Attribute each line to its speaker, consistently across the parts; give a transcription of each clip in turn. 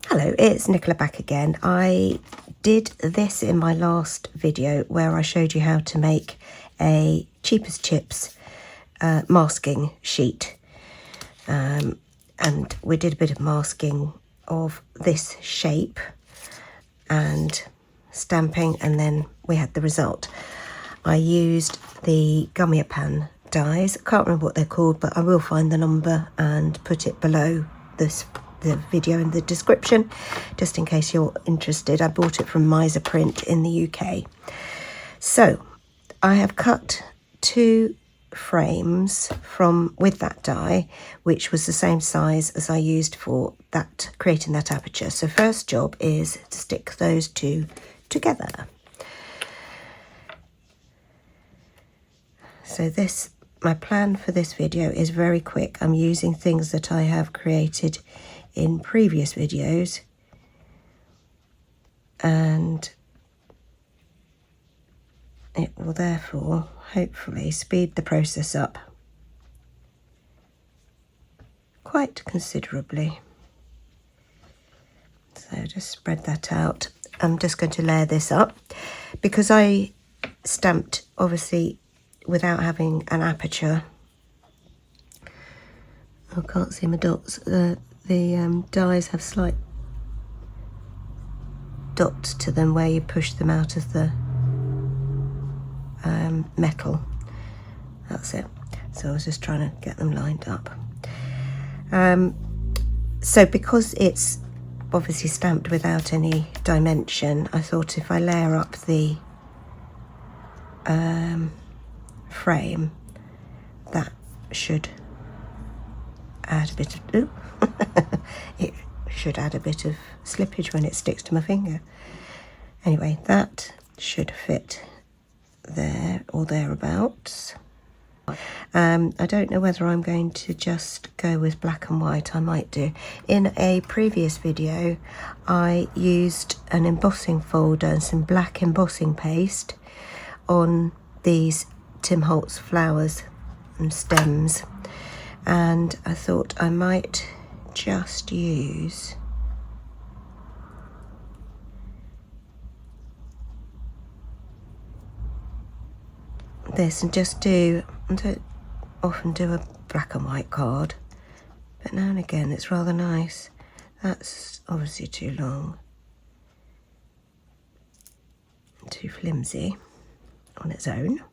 Speaker 1: Hello, it's Nicola back again. I did this in my last video where I showed you how to make a cheap as chips masking sheet. And we did a bit of masking of this shape and stamping, and then we had the result. I used the Gummiapan dies. I can't remember what they're called, but I will find the number and put it below the video in the description, just in case you're interested. I bought it from Miser Print in the UK. So I have cut 2 frames with that die, which was the same size as I used for that, creating that aperture. So first job is to stick those 2 together. So my plan for this video is very quick. I'm using things that I have created in previous videos, and it will therefore hopefully speed the process up quite considerably. So just spread that out. I'm just going to layer this up because I stamped obviously without having an aperture. I can't see my dots. The dies have slight dots to them where you push them out of the metal. That's it. So I was just trying to get them lined up. So because it's obviously stamped without any dimension, I thought if I layer up the frame, that should add a bit of it should add a bit of slippage when it sticks to my finger. Anyway, that should fit there or thereabouts. I don't know whether I'm going to just go with black and white. I might do. In a previous video I used an embossing folder and some black embossing paste on these Tim Holtz flowers and stems, and I thought I might just use this and just I don't often do a black and white card, but now and again it's rather nice. That's obviously too long, too flimsy on its own.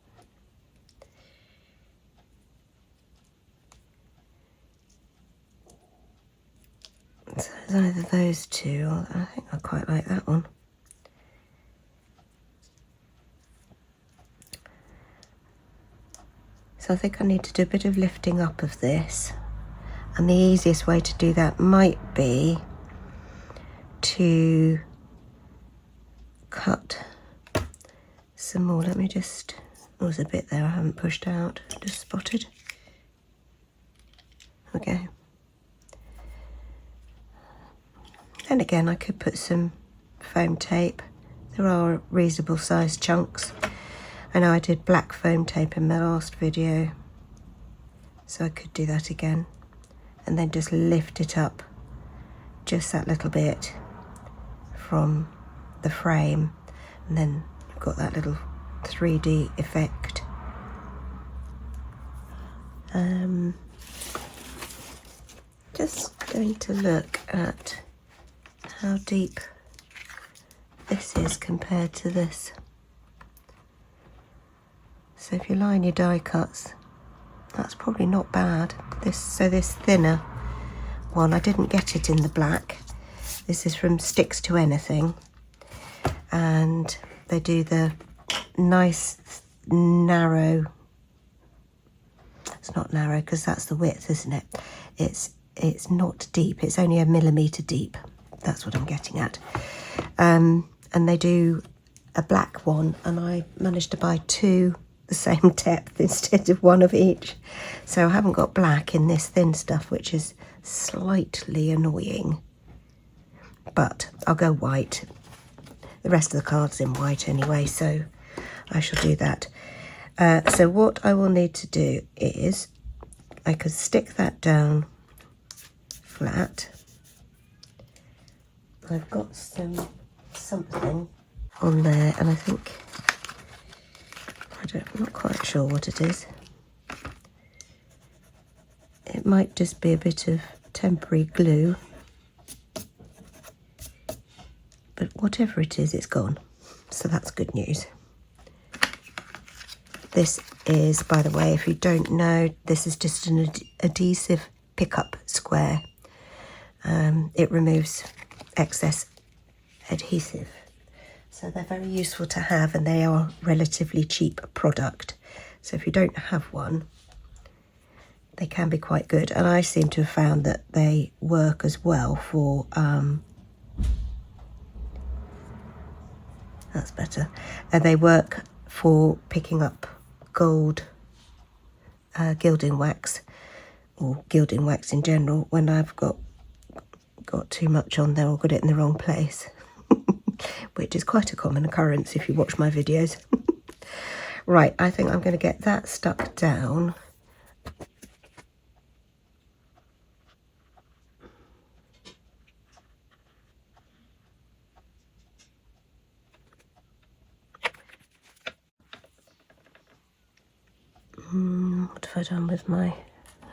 Speaker 1: So it's either those 2, or I think I quite like that one. So I think I need to do a bit of lifting up of this, and the easiest way to do that might be to cut some more. Let me just, there's a bit there I haven't pushed out, just spotted. Okay. Then again, I could put some foam tape. There are reasonable sized chunks. I know I did black foam tape in my last video, so I could do that again. And then just lift it up just that little bit from the frame, and then you've got that little 3D effect. Just going to look at how deep this is compared to this. So if you line your die cuts, that's probably not bad. This thinner one, I didn't get it in the black. This is from Sticks to Anything, and they do the nice narrow. It's not narrow because that's the width, isn't it? It's not deep. It's only 1 millimetre deep. That's what I'm getting at. And they do a black one, and I managed to buy 2 the same depth instead of 1 of each. So I haven't got black in this thin stuff, which is slightly annoying. But I'll go white. The rest of the card's in white anyway, so I shall do that. So what I will need to do is I could stick that down flat I've got something on there, and I think, I'm not quite sure what it is. It might just be a bit of temporary glue, but whatever it is, it's gone. So that's good news. This is, by the way, if you don't know, this is just an adhesive pickup square. It removes excess adhesive. So they're very useful to have, and they are relatively cheap product. So if you don't have one, they can be quite good. And I seem to have found that they work as well for, that's better. They work for picking up gold gilding wax, or gilding wax in general, when I've got too much on there or got it in the wrong place, which is quite a common occurrence if you watch my videos. Right, I think I'm going to get that stuck down. What have I done with my,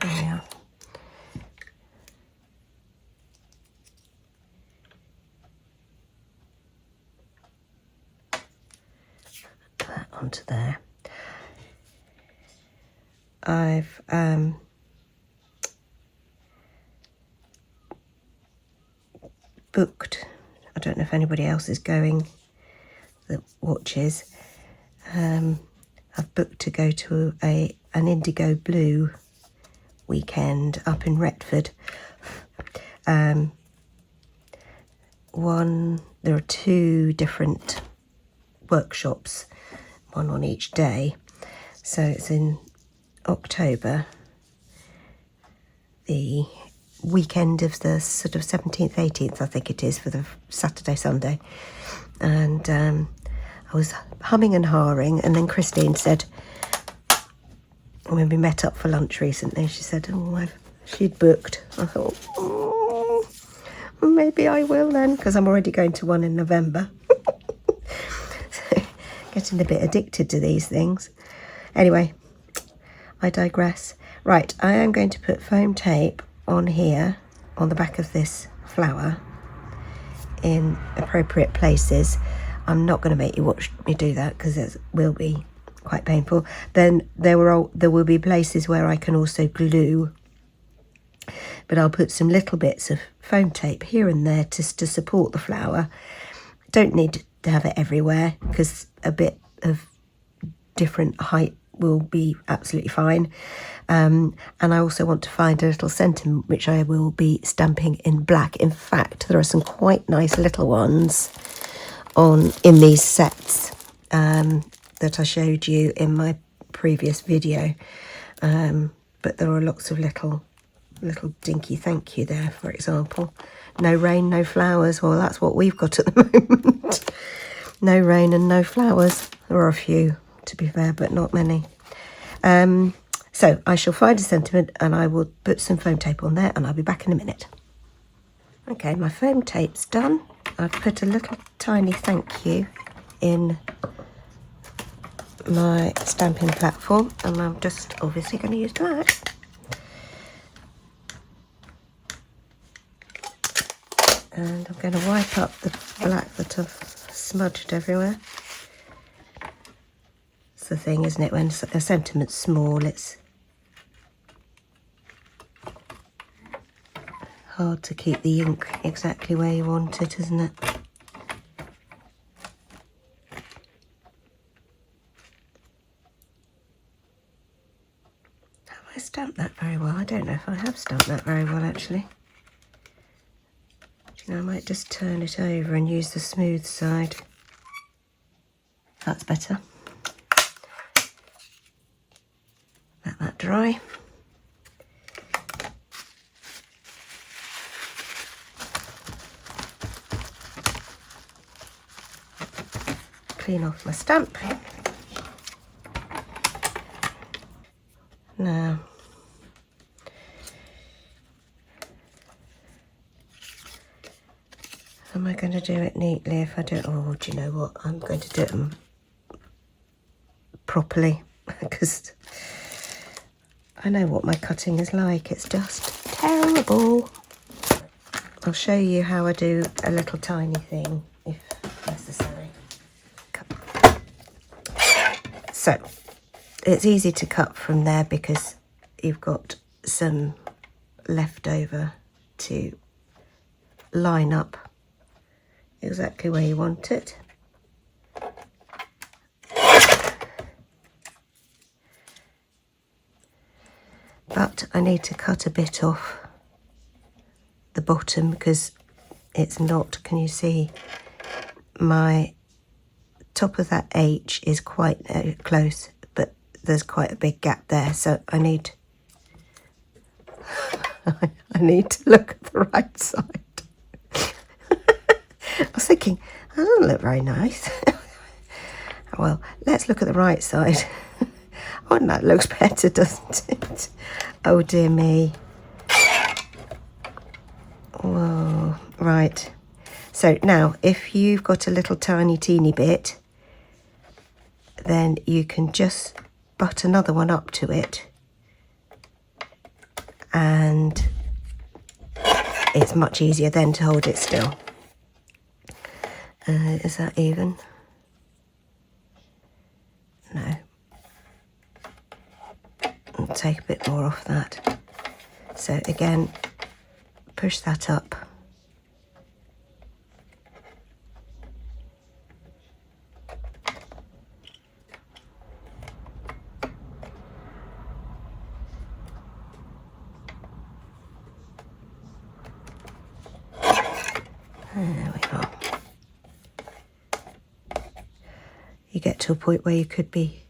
Speaker 1: oh yeah. Put that onto there. I've booked, I don't know if anybody else is going that watches, I've booked to go to an indigo blue weekend up in Retford. There are 2 different workshops, one on each day. So it's in October, the weekend of the sort of 17th, 18th, I think it is, for the Saturday, Sunday. And I was humming and hawing, and then Christine said, when we met up for lunch recently, she said, oh, she'd booked. I thought, oh, maybe I will then, because I'm already going to one in November. So, getting a bit addicted to these things. Anyway, I digress. Right, I am going to put foam tape on here, on the back of this flower, in appropriate places. I'm not going to make you watch me do that, because it will be quite painful. Then there will be places where I can also glue, but I'll put some little bits of foam tape here and there just to support the flower. Don't need to have it everywhere, because a bit of different height will be absolutely fine. And I also want to find a little sentiment which I will be stamping in black. In fact, there are some quite nice little ones in these sets that I showed you in my previous video, but there are lots of little dinky thank you there, for example. No rain, no flowers. Well, that's what we've got at the moment. No rain and no flowers. There are a few, to be fair, but not many. So I shall find a sentiment, and I will put some foam tape on there, and I'll be back in a minute. Okay, my foam tape's done. I've put a little tiny thank you in my stamping platform, and I'm just obviously going to use black. And I'm going to wipe up the black that I've smudged everywhere. It's the thing, isn't it, when a sentiment's small, it's hard to keep the ink exactly where you want it, isn't it? Have I stamped that very well? I don't know if I have stamped that very well, actually. You know, I might just turn it over and use the smooth side. That's better. Let that dry. Clean off my stamp. Now, Am I going to do it neatly if I do it? Oh, do you know what? I'm going to do it properly because I know what my cutting is like. It's just terrible. I'll show you how I do a little tiny thing if necessary. So it's easy to cut from there because you've got some left over to line up exactly where you want it. But I need to cut a bit off the bottom because it's not, can you see, my top of that H is quite close, but there's quite a big gap there, so I need I need to look at the right side. I was thinking, that doesn't look very nice. Well, let's look at the right side. Oh, and that looks better, doesn't it? Oh dear me. Whoa, right. So now, if you've got a little tiny teeny bit, then you can just butt another one up to it. And it's much easier then to hold it still. Is that even? No. I'll take a bit more off that. So again, push that up. There we are. You get to a point where you could be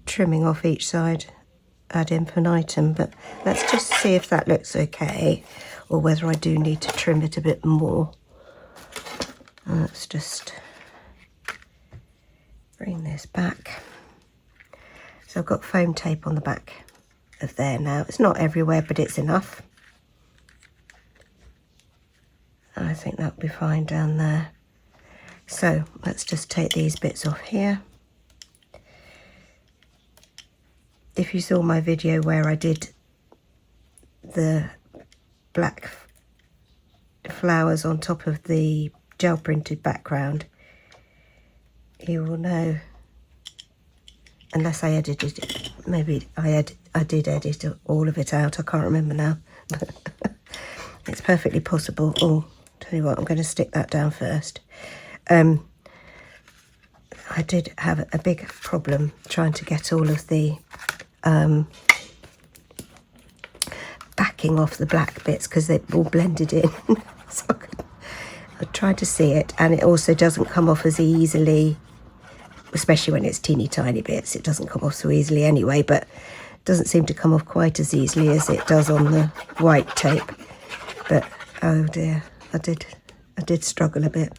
Speaker 1: trimming off each side ad infinitum, but let's just see if that looks okay or whether I do need to trim it a bit more. Let's just bring this back. So I've got foam tape on the back of there now. It's not everywhere, but it's enough. I think that'll be fine down there. So let's just take these bits off here. If you saw my video where I did the black flowers on top of the gel printed background, you will know, unless I edited it, maybe I did edit all of it out, I can't remember now. It's perfectly possible. Oh, tell you what, I'm going to stick that down first. I did have a big problem trying to get all of the backing off the black bits because they all blended in. So I tried to see it, and it also doesn't come off as easily, especially when it's teeny tiny bits. It doesn't come off so easily anyway, but it doesn't seem to come off quite as easily as it does on the white tape. But oh dear, I did struggle a bit.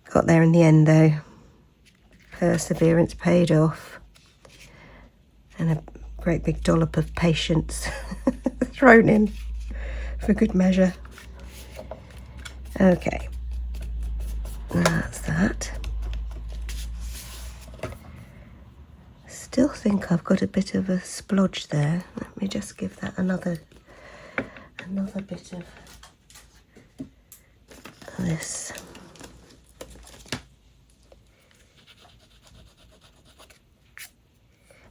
Speaker 1: Got there in the end though. Perseverance paid off. And a great big dollop of patience thrown in for good measure. Okay, that's that. Still think I've got a bit of a splodge there. Let me just give that another bit of this.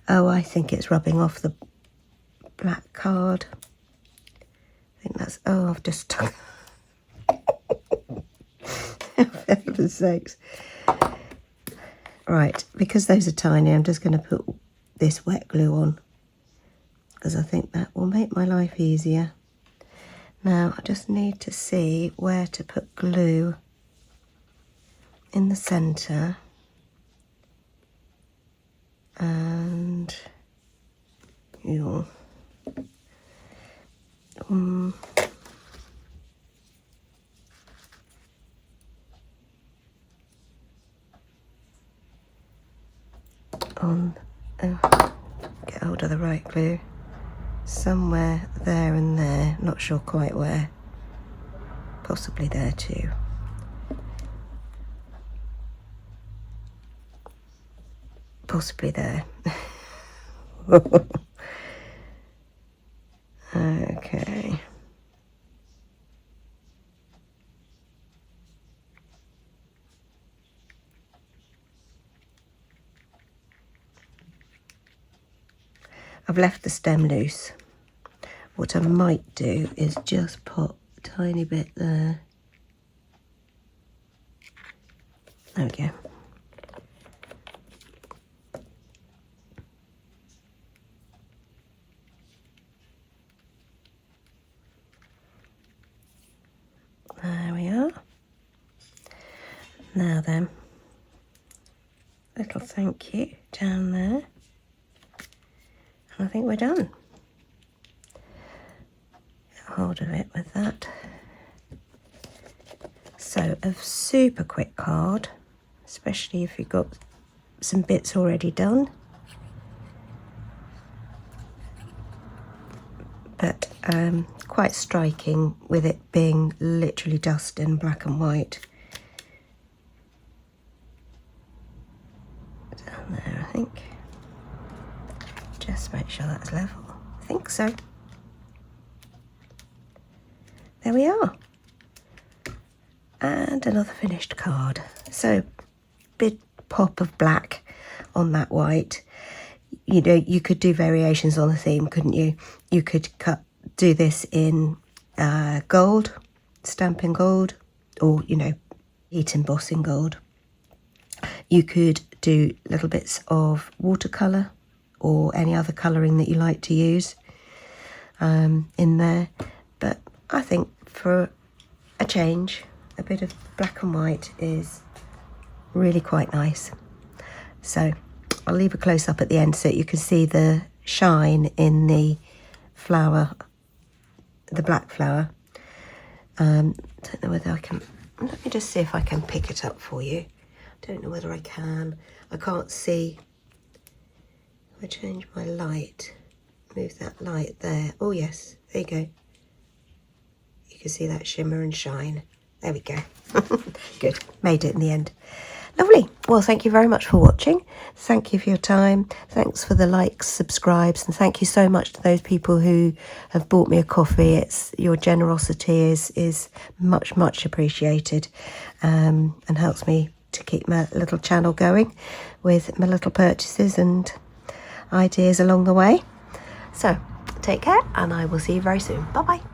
Speaker 1: Oh, I think it's rubbing off the black card. I think that's, oh, I've just stuck. For heaven's sakes. Right, because those are tiny, I'm just going to put this wet glue on, because I think that will make my life easier. Now, I just need to see where to put glue in the centre. And you'll on get hold of the right glue somewhere there and there, not sure quite where. Possibly there too. Possibly there. Okay. I've left the stem loose. What I might do is just put a tiny bit there. There we go. There we are. Now then, little thank you down there. And I think we're done. Get hold of it with that. So a super quick card, especially if you've got some bits already done. But quite striking with it being literally dust in black and white. Down there, I think. Just make sure that's level. I think so. There we are. And another finished card. So, big pop of black on that white. You know, you could do variations on the theme, couldn't you? You could do this in gold, stamping gold, or, you know, heat embossing gold. You could do little bits of watercolour or any other colouring that you like to use in there. But I think for a change, a bit of black and white is really quite nice. So I'll leave a close up at the end so you can see the shine in the flower, the black flower. Don't know whether I can, let me just see if I can pick it up for you. Don't know whether I can. I can't see. If I change my light, move that light there. Oh yes, there you go. You can see that shimmer and shine. There we go. Good, made it in the end. Lovely. Well, thank you very much for watching. Thank you for your time. Thanks for the likes, subscribes, and thank you so much to those people who have bought me a coffee. It's your generosity is much appreciated, and helps me to keep my little channel going with my little purchases and ideas along the way. So take care, and I will see you very soon. Bye bye.